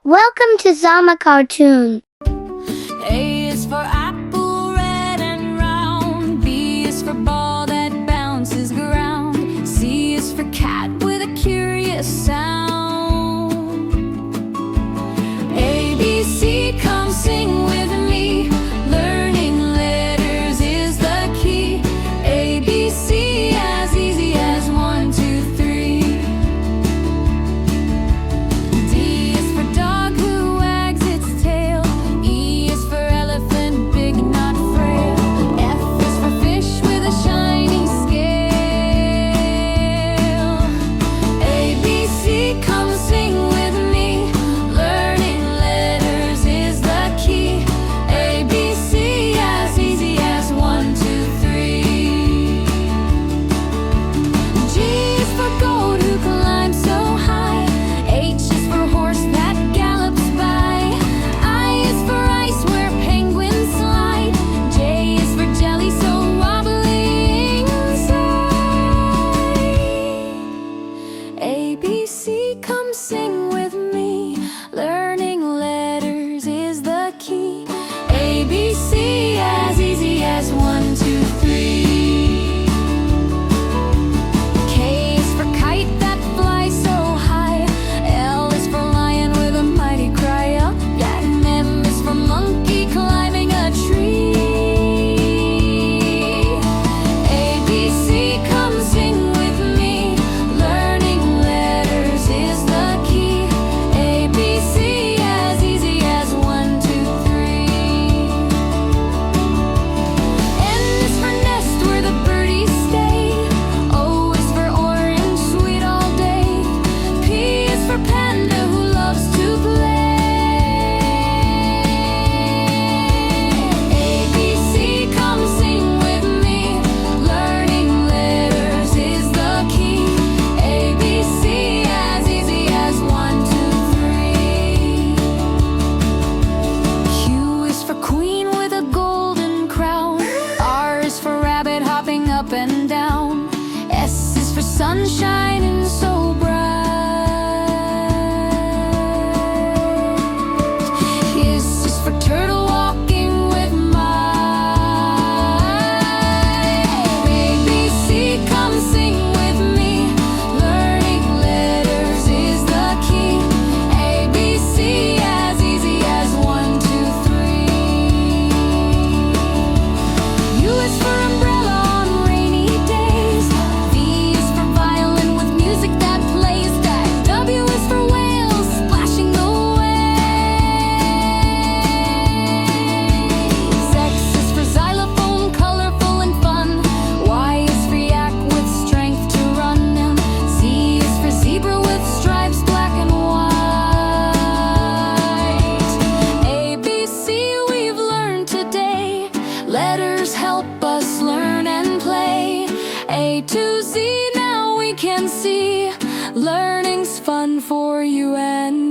Welcome to Zama cartoon. A is for apple, red and round. B is for ball that bounces ground. C is for cat with a curious sound. A, B, C, come sing with me. Learning letters is the key. A, B, C, as easy as 1, 2, 3. D is for dog who wags its tail. E is for elephant, big, not frail. F is for fish with a shiny scale. A, B, C, come sing with me. Learning letters is the key. A, B, C, as easy as 1, 2, 3. G is for goat who climbs so high. H is for horse that gallops by. I is for ice where penguins slide. J is for jelly so wobbly inside. A, B, C, come sing with me. Learning letters is the key. A, B, C, as easy as 1, 2, 3. K is for kite that flies so high. L is for lion with a mighty cry. Up, yeah. And M is for monkey climbing a tree. A, B, C, come sing with me. Learning letters is the key. A, B, C, as easy as 1, 2, 3. N is for nest where the birdies stay. O is for orange, sweet all day. P is for panda who loves to play. A, B, C, come sing with me. Learning letters is the key. A, B, C, as easy as 1, 2, 3. Q is for queen with a golden crown. R is for rabbit hopping up and down. S is for sun shining so bright. This is for turtle walking with might. A, B, C, come sing with me. Learning letters is the key. A, B, C, as easy as 1, 2, 3. U is for umbrella on rainy days. V is for violin with music that plays. W is for whales splashing the waves. X is for xylophone, colorful and fun. Y is for yak with strength to run. And Z is for zebra with stripes black and white. A, B, C, we've learned today. Letters help us learn and play. A to Z, now we can see. Learning's fun for you and